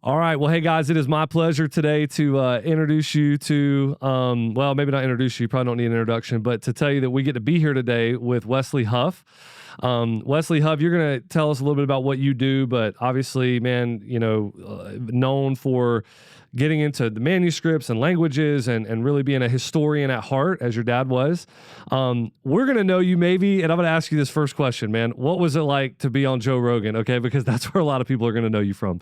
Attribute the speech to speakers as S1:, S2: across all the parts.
S1: All right. Well, hey, guys, it is my pleasure today to introduce you to, well, maybe not introduce you, probably don't need an introduction, but to tell you that we get to be here today with Wesley Huff. Wesley Huff, you're going to tell us a little bit about what you do, but obviously, man, known for getting into the manuscripts and languages and really being a historian at heart, as your dad was. We're going to know you maybe, and I'm going to ask you this first question, man. What was it like to be on Joe Rogan? Okay, because that's where a lot of people are going to know you from.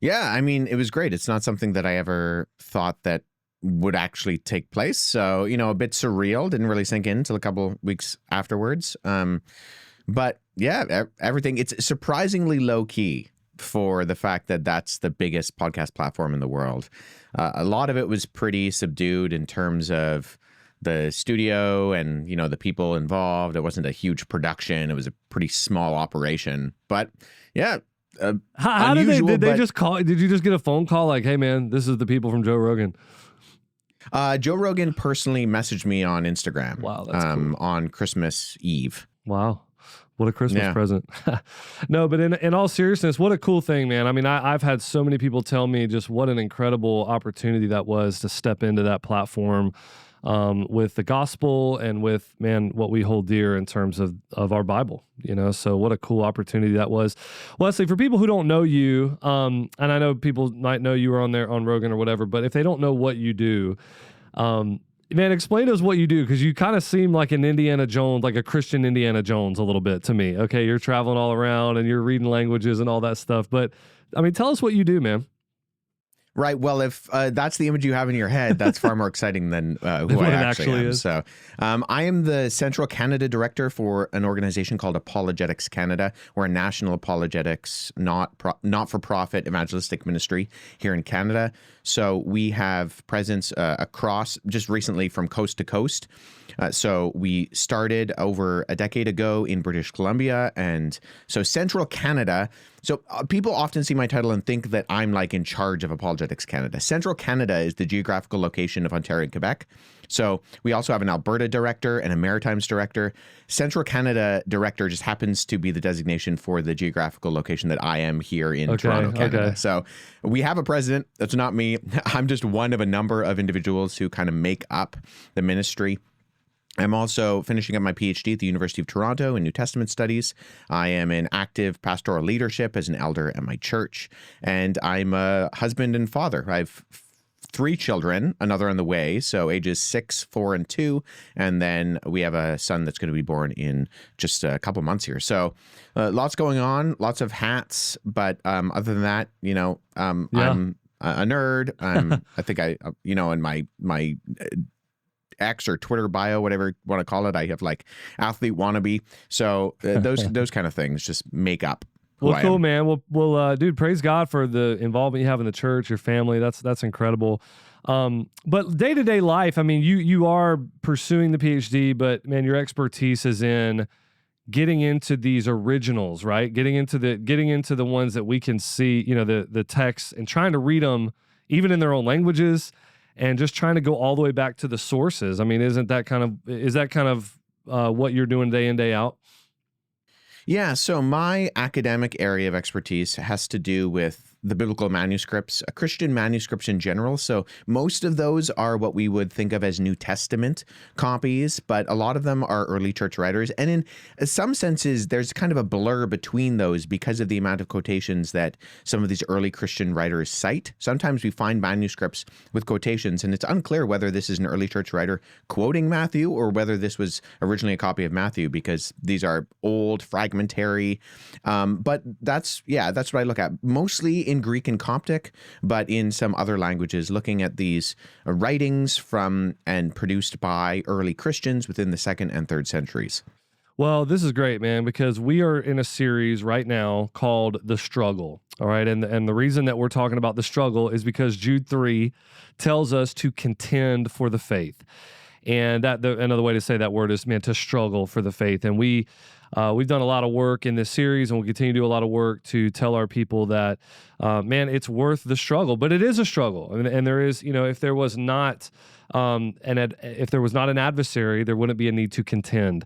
S2: Yeah, I mean, it was great. It's not something that I ever thought that would actually take place. So, a bit surreal. Didn't really sink in until a couple weeks afterwards. But yeah, everything, it's surprisingly low key for the fact that that's the biggest podcast platform in the world. A lot of it was pretty subdued in terms of the studio and, the people involved. It wasn't a huge production. It was a pretty small operation. But yeah.
S1: How did they just call? Did you just get a phone call like, hey, man, this is the people from Joe Rogan?
S2: Joe Rogan personally messaged me on Instagram.
S1: Wow, that's cool.
S2: On Christmas Eve.
S1: Wow. What a Christmas present. No, but in all seriousness, what a cool thing, man. I mean, I've had so many people tell me just what an incredible opportunity that was to step into that platform with the gospel and with, man, what we hold dear in terms of our Bible, so what a cool opportunity that was. Wesley, for people who don't know you, and I know people might know you were on Rogan or whatever, but if they don't know what you do, man, explain to us what you do, because you kind of seem like an Indiana Jones, like a Christian Indiana Jones a little bit to me. Okay, you're traveling all around and you're reading languages and all that stuff, but I mean, tell us what you do, man.
S2: Right. Well, if that's the image you have in your head, that's far more exciting than who I actually am. So I am the Central Canada Director for an organization called Apologetics Canada. We're a national apologetics, not-for-profit evangelistic ministry here in Canada. So we have presence across, just recently from coast to coast. So we started over a decade ago in British Columbia. And so Central Canada. So people often see my title and think that I'm like in charge of Apologetics Canada. Central Canada is the geographical location of Ontario and Quebec. So we also have an Alberta director and a Maritimes director. Central Canada director just happens to be the designation for the geographical location that I am here in Toronto, Canada. Okay. So we have a president. That's not me. I'm just one of a number of individuals who kind of make up the ministry. I'm also finishing up my PhD at the University of Toronto in New Testament Studies. I am in active pastoral leadership as an elder at my church, and I'm a husband and father. I have 3 children, another on the way, so ages 6, 4, and 2, and then we have a son that's going to be born in just a couple months here. So lots going on, lots of hats, but other than that, I'm a nerd. I think in my X or Twitter bio, whatever you want to call it, I have like athlete wannabe. So those kind of things just make up.
S1: Well, cool, man. Well, dude, praise God for the involvement you have in the church, your family. That's incredible. But day-to-day life, I mean, you are pursuing the PhD, but man, your expertise is in getting into these originals, right? Getting into the ones that we can see, the texts, and trying to read them even in their own languages, and just trying to go all the way back to the sources. I mean, is that kind of what you're doing day in, day out?
S2: Yeah, so my academic area of expertise has to do with the biblical manuscripts, Christian manuscripts in general. So most of those are what we would think of as New Testament copies, but a lot of them are early church writers. And in some senses, there's kind of a blur between those because of the amount of quotations that some of these early Christian writers cite. Sometimes we find manuscripts with quotations, and it's unclear whether this is an early church writer quoting Matthew or whether this was originally a copy of Matthew, because these are old, fragmentary. But that's what I look at. Mostly in Greek and Coptic, but in some other languages, looking at these writings from and produced by early Christians within the 2nd and 3rd centuries.
S1: Well, this is great, man, because we are in a series right now called The Struggle. All right. And the reason that we're talking about the struggle is because Jude 3 tells us to contend for the faith. And another way to say that word is, man, to struggle for the faith. And we've done a lot of work in this series, and we'll continue to do a lot of work to tell our people that, man, it's worth the struggle. But it is a struggle, and there is, if there was not an adversary, there wouldn't be a need to contend.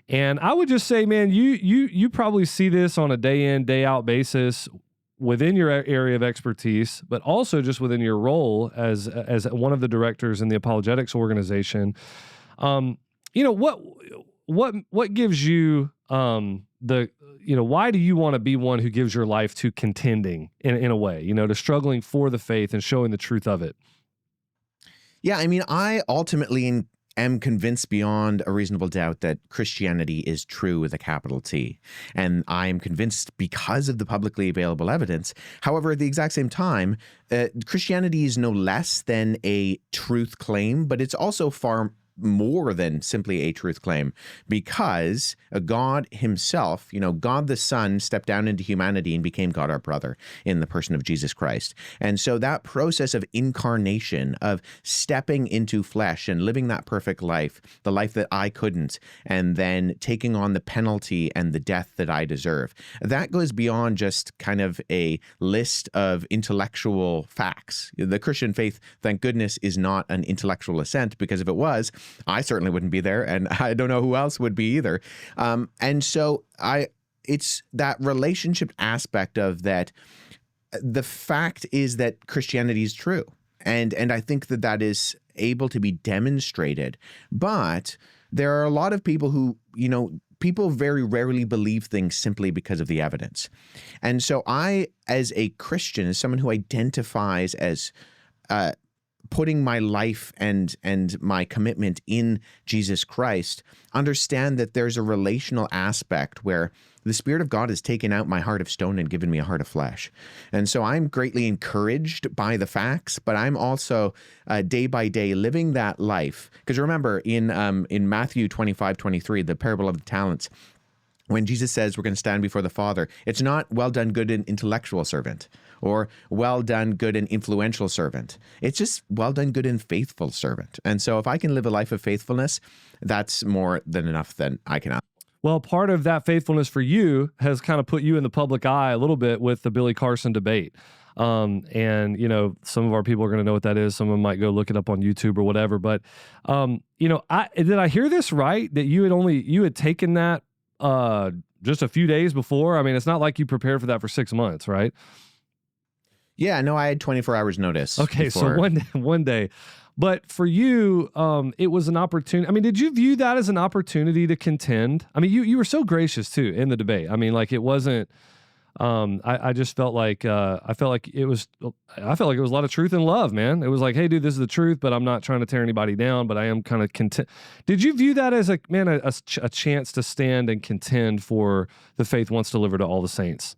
S1: And I would just say, man, you probably see this on a day in, day out basis within your area of expertise, but also just within your role as one of the directors in the apologetics organization. What gives you why do you want to be one who gives your life to contending in a way, to struggling for the faith and showing the truth of it?
S2: Yeah, I mean, I ultimately am convinced beyond a reasonable doubt that Christianity is true with a capital T. And I am convinced because of the publicly available evidence. However, at the exact same time, Christianity is no less than a truth claim, but it's also far more than simply a truth claim, because God himself, God the Son stepped down into humanity and became God our brother in the person of Jesus Christ. And so that process of incarnation, of stepping into flesh and living that perfect life, the life that I couldn't, and then taking on the penalty and the death that I deserve, that goes beyond just kind of a list of intellectual facts. The Christian faith, thank goodness, is not an intellectual assent, because if it was, I certainly wouldn't be there, and I don't know who else would be either. And so it's that relationship aspect of that. The fact is that Christianity is true, and I think that is able to be demonstrated. But there are a lot of people who, people very rarely believe things simply because of the evidence. And so I, as a Christian, as someone who identifies as putting my life and my commitment in Jesus Christ, understand that there's a relational aspect where the Spirit of God has taken out my heart of stone and given me a heart of flesh. And so I'm greatly encouraged by the facts, but I'm also day by day living that life. Because remember, in Matthew 25:23, the parable of the talents, when Jesus says we're going to stand before the Father, it's not well done, good and intellectual servant, or well done, good and influential servant. It's just well done, good and faithful servant. And so if I can live a life of faithfulness, that's more than enough that I can.
S1: Well, part of that faithfulness for you has kind of put you in the public eye a little bit with the Billy Carson debate. And, some of our people are going to know what that is. Some of them might go look it up on YouTube or whatever. But, did I hear this right? That you had taken that just a few days before? I mean, it's not like you prepared for that for 6 months, right?
S2: Yeah, no, I had 24 hours notice.
S1: Okay,
S2: before.
S1: So one day. But for you, it was an opportunity. I mean, did you view that as an opportunity to contend? I mean, you were so gracious too in the debate. I mean, like it wasn't. I just felt like I felt like it was a lot of truth and love, man. It was like, hey, dude, this is the truth, but I'm not trying to tear anybody down. But I am kind of content. Did you view that as a chance to stand and contend for the faith once delivered to all the saints?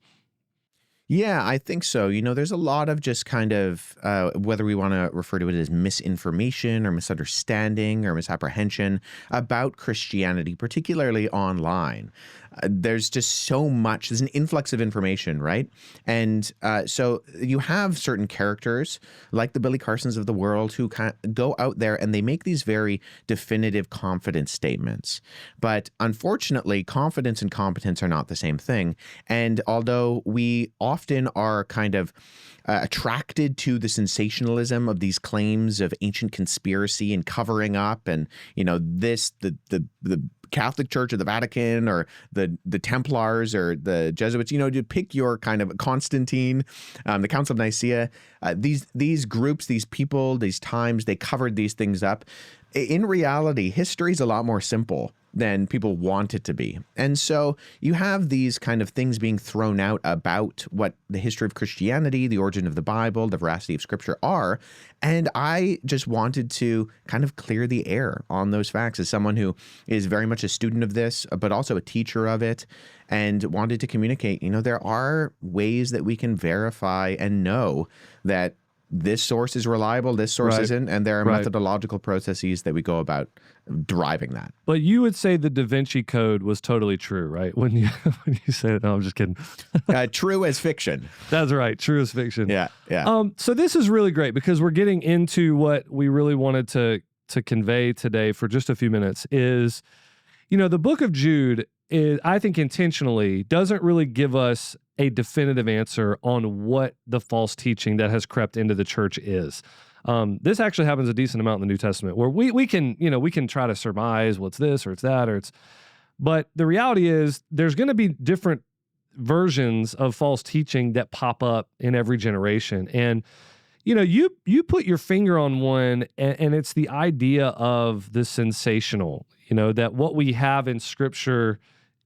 S2: Yeah, I think so. There's a lot of just kind of, whether we want to refer to it as misinformation or misunderstanding or misapprehension about Christianity, particularly online. There's just so much, there's an influx of information, right? And so you have certain characters like the Billy Carsons of the world who kind of go out there and they make these very definitive confidence statements. But unfortunately, confidence and competence are not the same thing. And although we often are kind of attracted to the sensationalism of these claims of ancient conspiracy and covering up and, the Catholic Church or the Vatican or the Templars or the Jesuits, to pick your kind of Constantine, the Council of Nicaea, these groups, these people, these times, they covered these things up. In reality, history is a lot more simple than people want it to be. And so you have these kind of things being thrown out about what the history of Christianity, the origin of the Bible, the veracity of Scripture are. And I just wanted to kind of clear the air on those facts as someone who is very much a student of this, but also a teacher of it, and wanted to communicate, there are ways that we can verify and know that this source is reliable, this source isn't, and there are methodological processes that we go about deriving that.
S1: But you would say the Da Vinci Code was totally true, right? When you say it, no, I'm just kidding.
S2: True as fiction.
S1: That's right, true as fiction.
S2: Yeah.
S1: So this is really great because we're getting into what we really wanted to convey today for just a few minutes is, the book of Jude is, I think intentionally, doesn't really give us a definitive answer on what the false teaching that has crept into the church is. This actually happens a decent amount in the New Testament where we can try to surmise what's this or it's that or it's, but the reality is there's going to be different versions of false teaching that pop up in every generation. And, you put your finger on one, and it's the idea of the sensational, that what we have in Scripture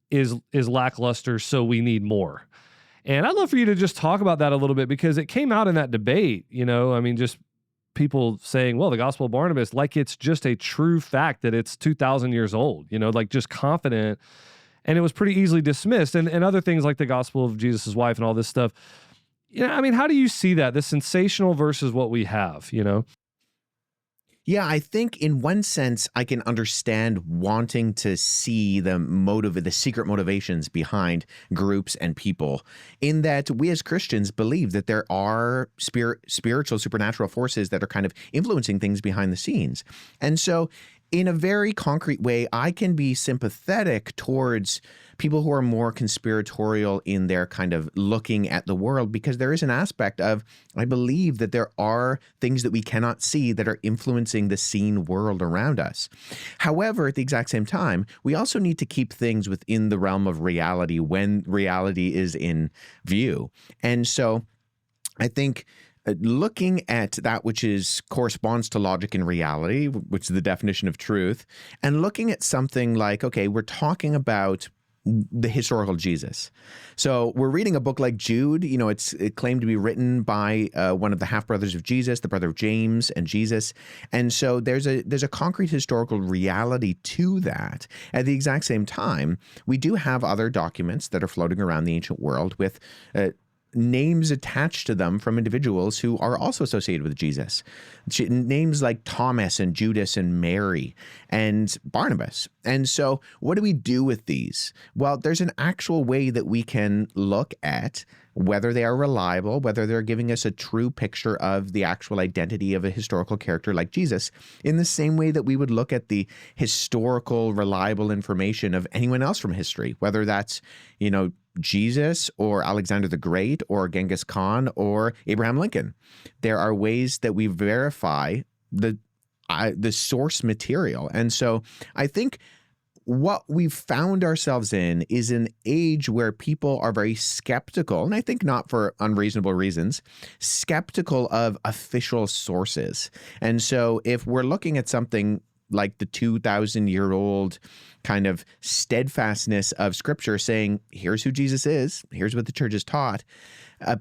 S1: is lackluster, so we need more. And I'd love for you to just talk about that a little bit, because it came out in that debate, just people saying, well, the Gospel of Barnabas, like it's just a true fact that it's 2,000 years old, like just confident. And it was pretty easily dismissed. And other things like the Gospel of Jesus' wife and all this stuff. How do you see that? The sensational versus what we have,
S2: Yeah, I think in one sense, I can understand wanting to see the secret motivations behind groups and people, in that we as Christians believe that there are spiritual, supernatural forces that are kind of influencing things behind the scenes. And so in a very concrete way, I can be sympathetic towards people who are more conspiratorial in their kind of looking at the world, because there is an aspect of, I believe that there are things that we cannot see that are influencing the seen world around us. However, at the exact same time, we also need to keep things within the realm of reality when reality is in view. And so I think looking at that which corresponds to logic and reality, which is the definition of truth, and looking at something like, okay, we're talking about the historical Jesus. So we're reading a book like Jude. It claimed to be written by one of the half-brothers of Jesus, the brother of James and Jesus. And so there's a concrete historical reality to that. At the exact same time, we do have other documents that are floating around the ancient world with names attached to them from individuals who are also associated with Jesus. Names like Thomas and Judas and Mary and Barnabas. And so what do we do with these? Well, there's an actual way that we can look at whether they are reliable, whether they're giving us a true picture of the actual identity of a historical character like Jesus, in the same way that we would look at the historical, reliable information of anyone else from history, whether that's, Jesus or Alexander the Great or Genghis Khan or Abraham Lincoln. There are ways that we verify the source material. And so I think what we've found ourselves in is an age where people are very skeptical, and I think not for unreasonable reasons, skeptical of official sources. And so if we're looking at something like the 2,000-year-old kind of steadfastness of Scripture saying, here's who Jesus is, here's what the church has taught,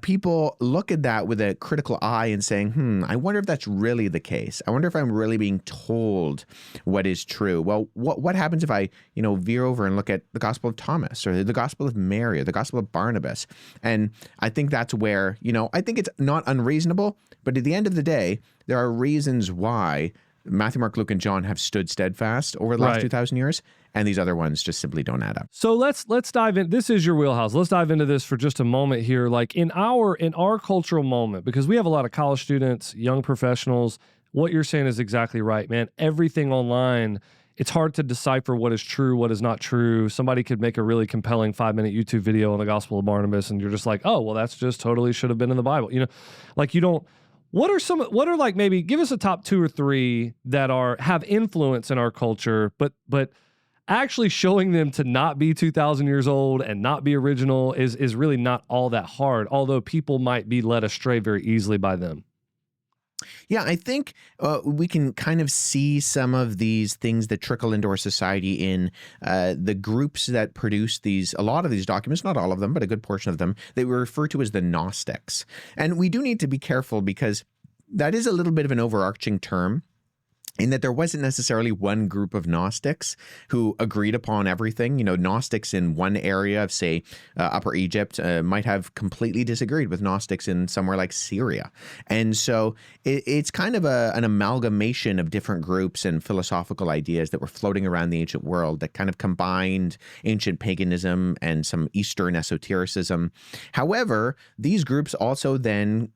S2: people look at that with a critical eye and saying, I wonder if that's really the case. I wonder if I'm really being told what is true. Well, what happens if I, veer over and look at the Gospel of Thomas or the Gospel of Mary or the Gospel of Barnabas? And I think that's where, I think it's not unreasonable, but at the end of the day, there are reasons why Matthew, Mark, Luke, and John have stood steadfast over the last 2,000 years, and these other ones just simply don't add up.
S1: So let's dive in. This is your wheelhouse. Let's dive into this for just a moment here. Like in our cultural moment, because we have a lot of college students, young professionals. What you're saying is exactly right, man. Everything online, it's hard to decipher what is true, what is not true. Somebody could make a really compelling 5-minute YouTube video on the Gospel of Barnabas, and you're just like, oh, well, that's just totally should have been in the Bible. Like you don't. What are like, maybe give us a top 2 or 3 that have influence in our culture, but actually showing them to not be 2,000 years old and not be original is really not all that hard, although people might be led astray very easily by them.
S2: Yeah, I think we can kind of see some of these things that trickle into our society in the groups that produce a lot of these documents, not all of them, but a good portion of them, that we refer to as the gnostics. And we do need to be careful, because that is a little bit of an overarching term, in that there wasn't necessarily one group of Gnostics who agreed upon everything. Gnostics in one area of, say, Upper Egypt might have completely disagreed with Gnostics in somewhere like Syria. And so it's kind of an amalgamation of different groups and philosophical ideas that were floating around the ancient world that kind of combined ancient paganism and some Eastern esotericism. However, these groups also then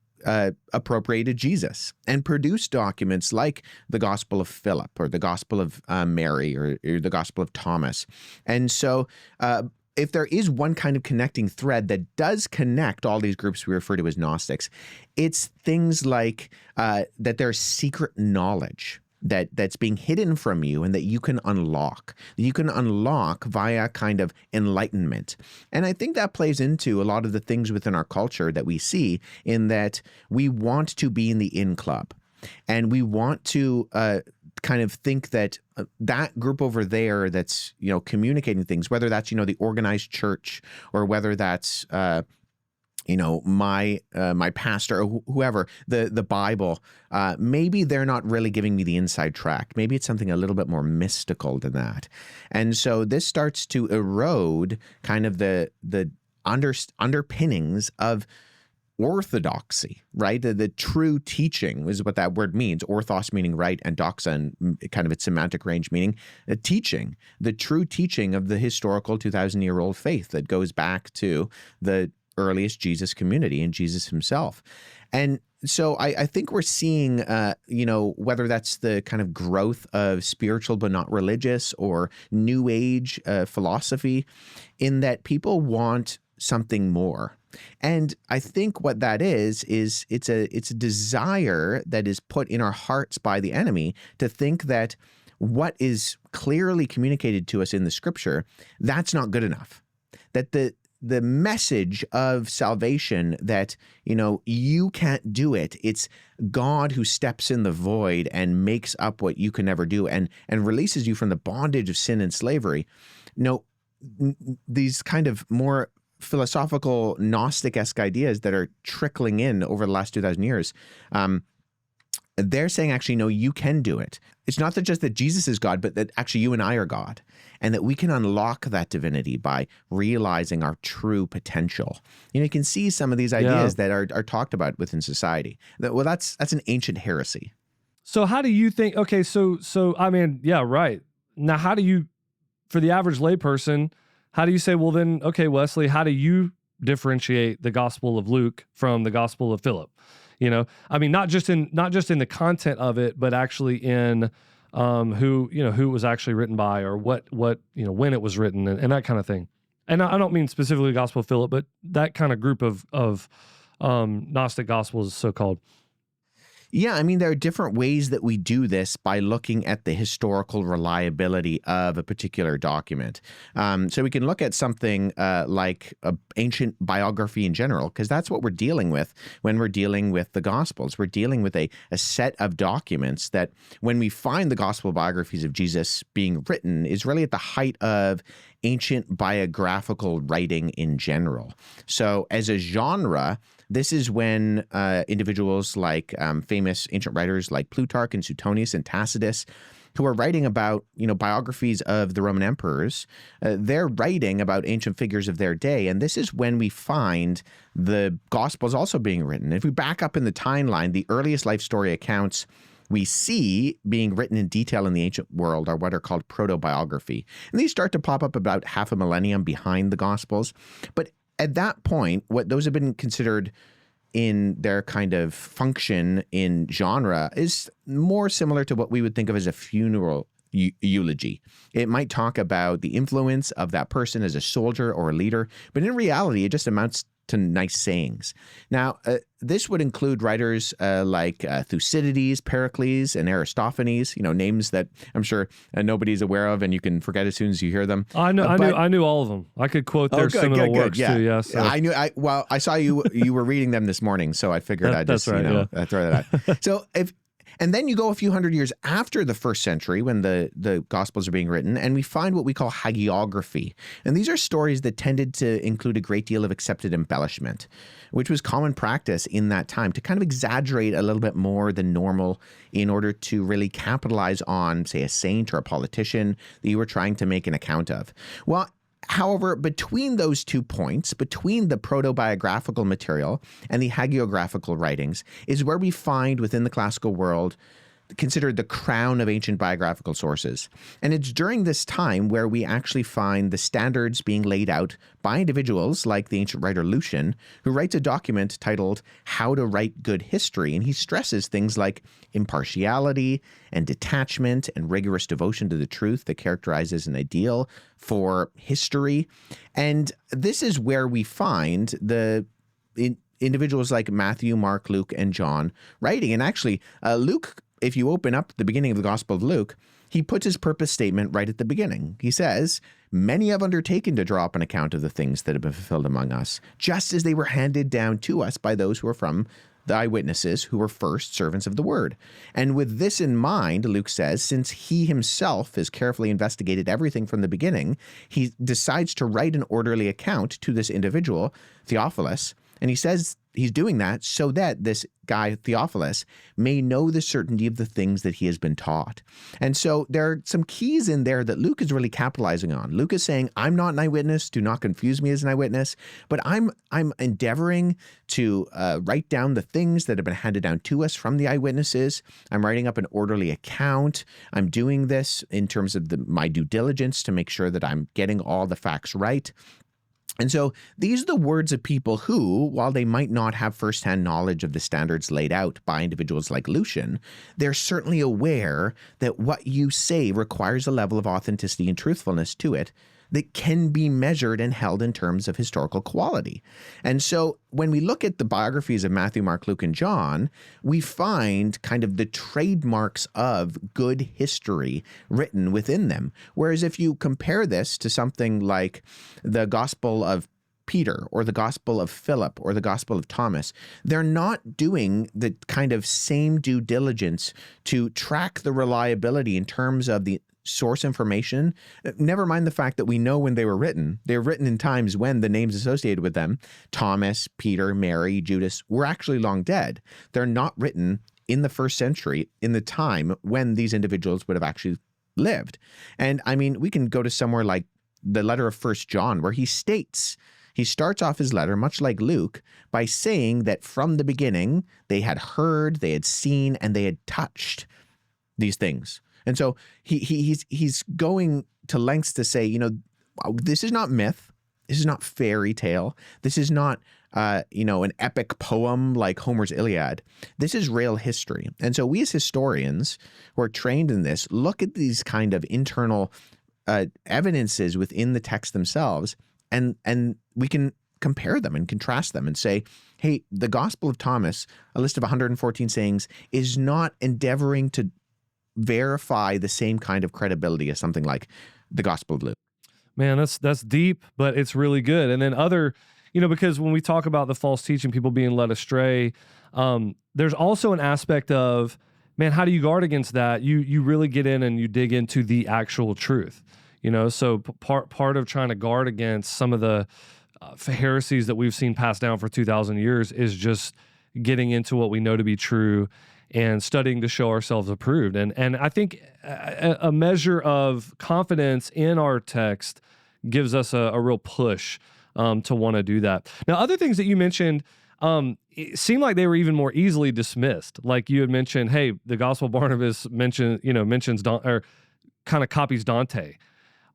S2: appropriated Jesus and produced documents like the Gospel of Philip or the Gospel of Mary or the Gospel of Thomas. And so if there is one kind of connecting thread that does connect all these groups we refer to as Gnostics, it's things like that there's secret knowledge that's being hidden from you and that you can unlock. You can unlock via kind of enlightenment. And I think that plays into a lot of the things within our culture that we see, in that we want to be in the in club. And we want to kind of think that that group over there that's, communicating things, whether that's, the organized church, or whether that's, my pastor, or whoever, the Bible, maybe they're not really giving me the inside track. Maybe it's something a little bit more mystical than that. And so this starts to erode kind of the underpinnings of orthodoxy, right? The true teaching is what that word means. Orthos meaning right, and doxa, and kind of its semantic range meaning teaching, the true teaching of the historical 2,000-year-old faith that goes back to the earliest Jesus community and Jesus himself. And so I think we're seeing, whether that's the kind of growth of spiritual but not religious, or New Age philosophy, in that people want something more. And I think what that is it's a desire that is put in our hearts by the enemy to think that what is clearly communicated to us in the scripture, that's not good enough. That the message of salvation, that, you can't do it. It's God who steps in the void and makes up what you can never do, and releases you from the bondage of sin and slavery. No, these kind of more philosophical Gnostic-esque ideas that are trickling in over the last 2,000 years, they're saying, actually, no, you can do it. It's not that just that Jesus is God, but that actually you and I are God, and that we can unlock that divinity by realizing our true potential. You can see some of these ideas that are talked about within society. Well, that's an ancient heresy.
S1: So how do you think, okay, so I mean, yeah, right. Now, how do you, for the average layperson, how do you say, well then, okay, Wesley, how do you differentiate the Gospel of Luke from the Gospel of Philip? I mean, not just in the content of it, but actually in who it was actually written by, or what when it was written, and that kind of thing. And I don't mean specifically the Gospel of Philip, but that kind of group of Gnostic Gospels, so-called.
S2: Yeah, I mean, there are different ways that we do this by looking at the historical reliability of a particular document. So we can look at something like an ancient biography in general, because that's what we're dealing with when we're dealing with the Gospels. We're dealing with a set of documents that, when we find the Gospel biographies of Jesus being written, is really at the height of ancient biographical writing in general. So as a genre, this is when individuals like famous ancient writers like Plutarch and Suetonius and Tacitus, who are writing about, biographies of the Roman emperors, they're writing about ancient figures of their day. And this is when we find the Gospels also being written. If we back up in the timeline, the earliest life story accounts we see being written in detail in the ancient world are what are called proto-biography. And these start to pop up about half a millennium behind the Gospels. But at that point, what those have been considered in their kind of function in genre is more similar to what we would think of as a funeral eulogy. It might talk about the influence of that person as a soldier or a leader, but in reality, it just amounts to nice sayings. Now, this would include writers like Thucydides, Pericles, and Aristophanes, names that I'm sure nobody's aware of, and you can forget as soon as you hear them.
S1: I knew all of them. I could quote their seminal works too. Yeah, so.
S2: I saw you were reading them this morning, so I figured I'd just throw that out. So and then you go a few hundred years after the first century, when the Gospels are being written, and we find what we call hagiography. And these are stories that tended to include a great deal of accepted embellishment, which was common practice in that time, to kind of exaggerate a little bit more than normal in order to really capitalize on, say, a saint or a politician that you were trying to make an account of. Well, however, between those 2 points, between the proto-biographical material and the hagiographical writings, is where we find within the classical world considered the crown of ancient biographical sources. And it's during this time where we actually find the standards being laid out by individuals like the ancient writer Lucian, who writes a document titled How to Write Good History. And he stresses things like impartiality and detachment and rigorous devotion to the truth that characterizes an ideal for history. And this is where we find individuals like Matthew, Mark, Luke, and John writing. And actually, Luke if you open up the beginning of the Gospel of Luke, he puts his purpose statement right at the beginning. He says, many have undertaken to draw up an account of the things that have been fulfilled among us, just as they were handed down to us by those who are from the eyewitnesses who were first servants of the word. And with this in mind, Luke says, since he himself has carefully investigated everything from the beginning, he decides to write an orderly account to this individual, Theophilus. And he says he's doing that so that this guy, Theophilus, may know the certainty of the things that he has been taught. And so there are some keys in there that Luke is really capitalizing on. Luke is saying, I'm not an eyewitness. Do not confuse me as an eyewitness. But I'm endeavoring to write down the things that have been handed down to us from the eyewitnesses. I'm writing up an orderly account. I'm doing this in terms of my due diligence to make sure that I'm getting all the facts right. And so these are the words of people who, while they might not have firsthand knowledge of the standards laid out by individuals like Lucian, they're certainly aware that what you say requires a level of authenticity and truthfulness to it that can be measured and held in terms of historical quality. And so when we look at the biographies of Matthew, Mark, Luke, and John, we find kind of the trademarks of good history written within them. Whereas if you compare this to something like the Gospel of Peter or the Gospel of Philip or the Gospel of Thomas, they're not doing the kind of same due diligence to track the reliability in terms of the source information. Never mind the fact that we know when they were written. They were written in times when the names associated with them, Thomas, Peter, Mary, Judas, were actually long dead. They're not written in the first century, in the time when these individuals would have actually lived. And I mean, we can go to somewhere like the letter of 1 John, where he starts off his letter, much like Luke, by saying that from the beginning, they had heard, they had seen, and they had touched these things. And so he's going to lengths to say, this is not myth. This is not fairy tale. This is not, an epic poem like Homer's Iliad. This is real history. And so we as historians who are trained in this look at these kind of internal evidences within the text themselves, and we can compare them and contrast them and say, hey, the Gospel of Thomas, a list of 114 sayings, is not endeavoring to verify the same kind of credibility as something like the Gospel of Luke.
S1: Man, that's deep, but it's really good. And then because when we talk about the false teaching, people being led astray, there's also an aspect of, man, how do you guard against that? You really get in and you dig into the actual truth, So part of trying to guard against some of the heresies that we've seen passed down for 2,000 years is just getting into what we know to be true and studying to show ourselves approved. And I think a measure of confidence in our text gives us a real push to want to do that. Now, other things that you mentioned it seemed like they were even more easily dismissed. Like you had mentioned, hey, the Gospel of Barnabas mentions or kind of copies Dante.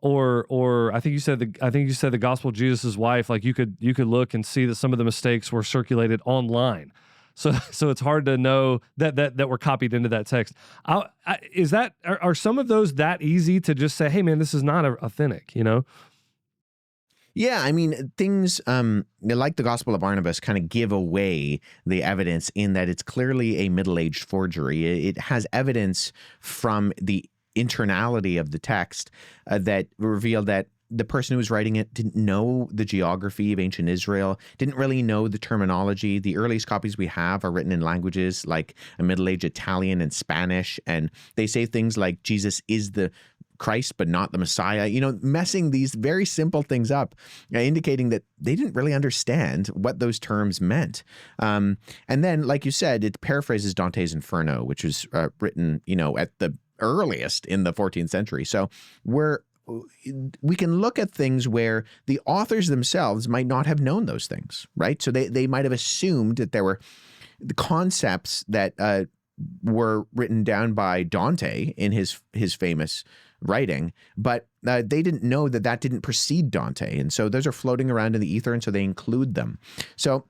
S1: Or I think you said the Gospel of Jesus' wife. Like you could look and see that some of the mistakes were circulated online. So it's hard to know that were copied into that text. Are some of those that easy to just say, hey man, this is not authentic,
S2: Yeah, I mean, things like the Gospel of Barnabas kind of give away the evidence in that it's clearly a middle-aged forgery. It has evidence from the internality of the text that reveal that the person who was writing it didn't know the geography of ancient Israel, didn't really know the terminology. The earliest copies we have are written in languages like a Middle-aged Italian and Spanish, and they say things like Jesus is the Christ, but not the Messiah, messing these very simple things up, indicating that they didn't really understand what those terms meant. And then, like you said, it paraphrases Dante's Inferno, which was written, at the earliest in the 14th century. So we can look at things where the authors themselves might not have known those things, right? So they might have assumed that there were the concepts that were written down by Dante in his famous writing, but they didn't know that didn't precede Dante. And so those are floating around in the ether, and so they include them. So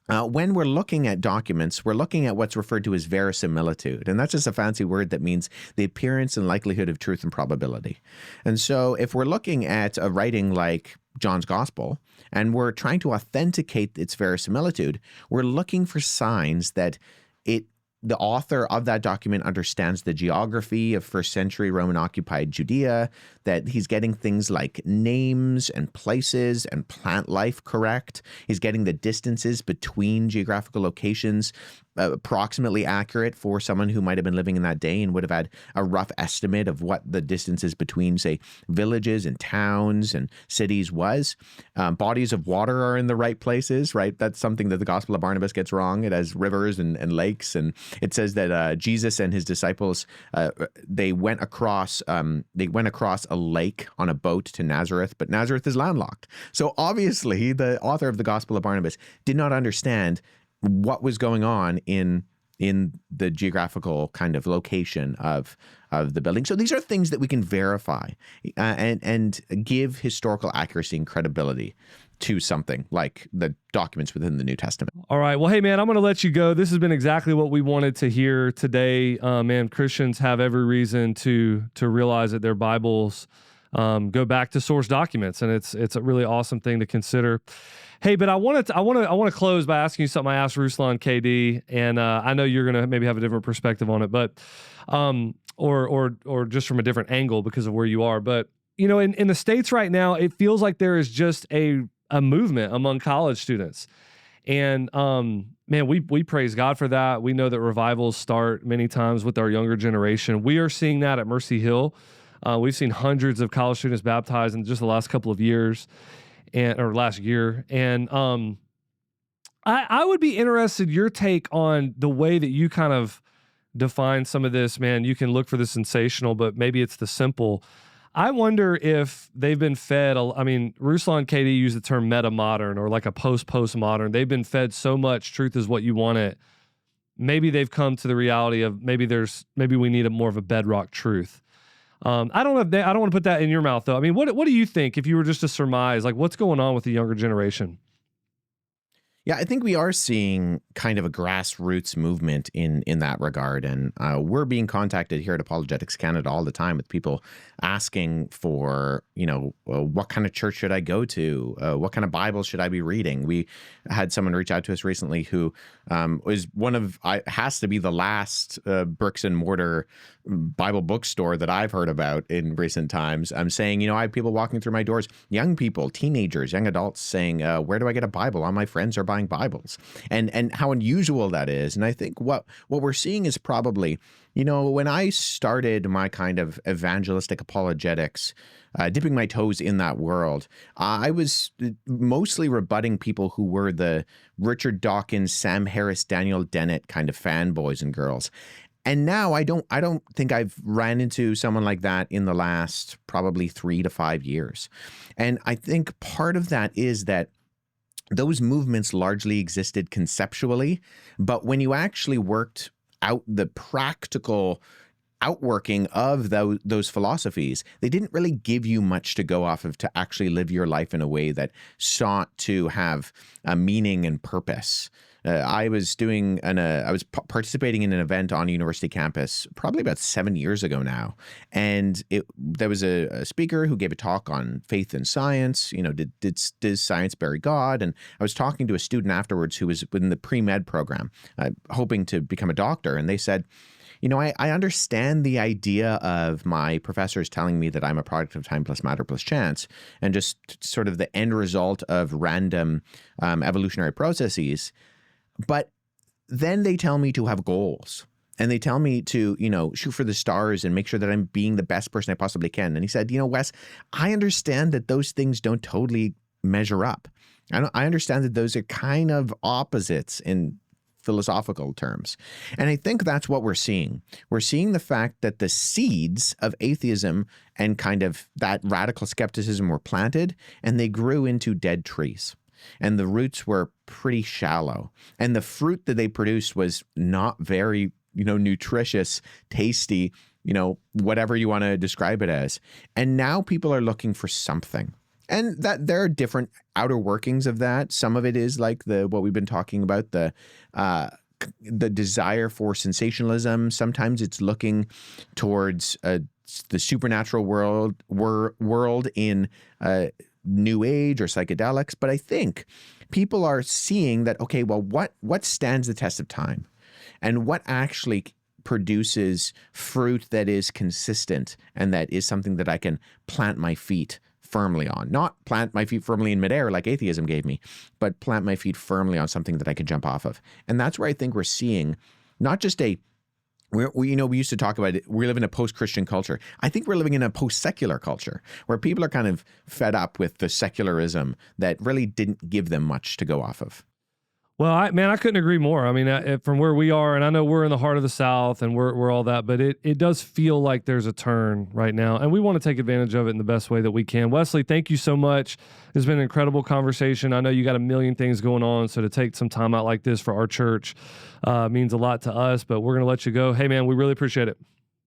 S2: when we're looking at documents, we're looking at what's referred to as verisimilitude. And that's just a fancy word that means the appearance and likelihood of truth and probability. And so if we're looking at a writing like John's Gospel, and we're trying to authenticate its verisimilitude, we're looking for signs that the author of that document understands the geography of first century Roman occupied Judea, that he's getting things like names and places and plant life correct. He's getting the distances between geographical locations approximately accurate for someone who might have been living in that day and would have had a rough estimate of what the distances between, say, villages and towns and cities was. Bodies of water are in the right places, right? That's something that the Gospel of Barnabas gets wrong. It has rivers and lakes, and it says that Jesus and his disciples they went across a lake on a boat to Nazareth, but Nazareth is landlocked. So obviously, the author of the Gospel of Barnabas did not understand what was going on in the geographical kind of location of the building. So these are things that we can verify and give historical accuracy and credibility to something like the documents within the New Testament.
S1: All right. Well, hey, man, I'm going to let you go. This has been exactly what we wanted to hear today. Man, Christians have every reason to realize that their Bibles go back to source documents, and it's a really awesome thing to consider. Hey, but I want to close by asking you something I asked Ruslan KD, and I know you're going to maybe have a different perspective on it, but or just from a different angle because of where you are. But you know, in the States right now, it feels like there is just a movement among college students, and man, we praise God for that. We know that revivals start many times with our younger generation. We are seeing that at Mercy Hill. We've seen hundreds of college students baptized in just the last couple of years. Or last year. And I would be interested your take on the way that you kind of define some of this, man. You can look for the sensational, but maybe it's the simple. I wonder if they've been fed, I mean, Ruslan KD used the term meta-modern or like a postmodern. They've been fed so much truth is what you want it. Maybe they've come to the reality of maybe we need more of a bedrock truth. I don't want to put that in your mouth, though. I mean, what do you think if you were just to surmise, like what's going on with the younger generation?
S2: Yeah, I think we are seeing kind of a grassroots movement in that regard. And we're being contacted here at Apologetics Canada all the time with people asking for, what kind of church should I go to? What kind of Bible should I be reading? We had someone reach out to us recently who was has to be the last bricks and mortar Bible bookstore that I've heard about in recent times. I'm saying, I have people walking through my doors, young people, teenagers, young adults saying, where do I get a Bible? All my friends are buying Bibles, and how unusual that is. And I think what we're seeing is probably, when I started my kind of evangelistic apologetics, dipping my toes in that world, I was mostly rebutting people who were the Richard Dawkins, Sam Harris, Daniel Dennett kind of fanboys and girls. And now I don't think I've ran into someone like that in the last probably 3 to 5 years. And I think part of that is that those movements largely existed conceptually, but when you actually worked out the practical outworking of those philosophies, they didn't really give you much to go off of to actually live your life in a way that sought to have a meaning and purpose. I was participating in an event on a university campus probably about 7 years ago now, and there was a speaker who gave a talk on faith and science. Does science bury God? And I was talking to a student afterwards who was in the pre-med program, hoping to become a doctor, and they said, I understand the idea of my professors telling me that I'm a product of time plus matter plus chance, and just sort of the end result of random evolutionary processes. But then they tell me to have goals, and they tell me to, shoot for the stars and make sure that I'm being the best person I possibly can. And he said, Wes, I understand that those things don't totally measure up. I understand that those are kind of opposites in philosophical terms. And I think that's what we're seeing. We're seeing the fact that the seeds of atheism and kind of that radical skepticism were planted, and they grew into dead trees. And the roots were pretty shallow. And the fruit that they produced was not very, nutritious, tasty, whatever you want to describe it as. And now people are looking for something. And that there are different outer workings of that. Some of it is like what we've been talking about, the desire for sensationalism. Sometimes it's looking towards the supernatural world in New Age or psychedelics. But I think people are seeing that, okay, well, what stands the test of time? and what actually produces fruit that is consistent and that is something that I can plant my feet firmly on. Not plant my feet firmly in midair like atheism gave me, but plant my feet firmly on something that I can jump off of. And that's where I think we're seeing not just we used to talk about it. We live in a post-Christian culture. I think we're living in a post-secular culture where people are kind of fed up with the secularism that really didn't give them much to go off of.
S1: Well, I couldn't agree more. I mean, from where we are, and I know we're in the heart of the South and we're all that, but it does feel like there's a turn right now, and we want to take advantage of it in the best way that we can. Wesley, thank you so much. It's been an incredible conversation. I know you got a million things going on, so to take some time out like this for our church means a lot to us, but we're going to let you go. Hey, man, we really appreciate it.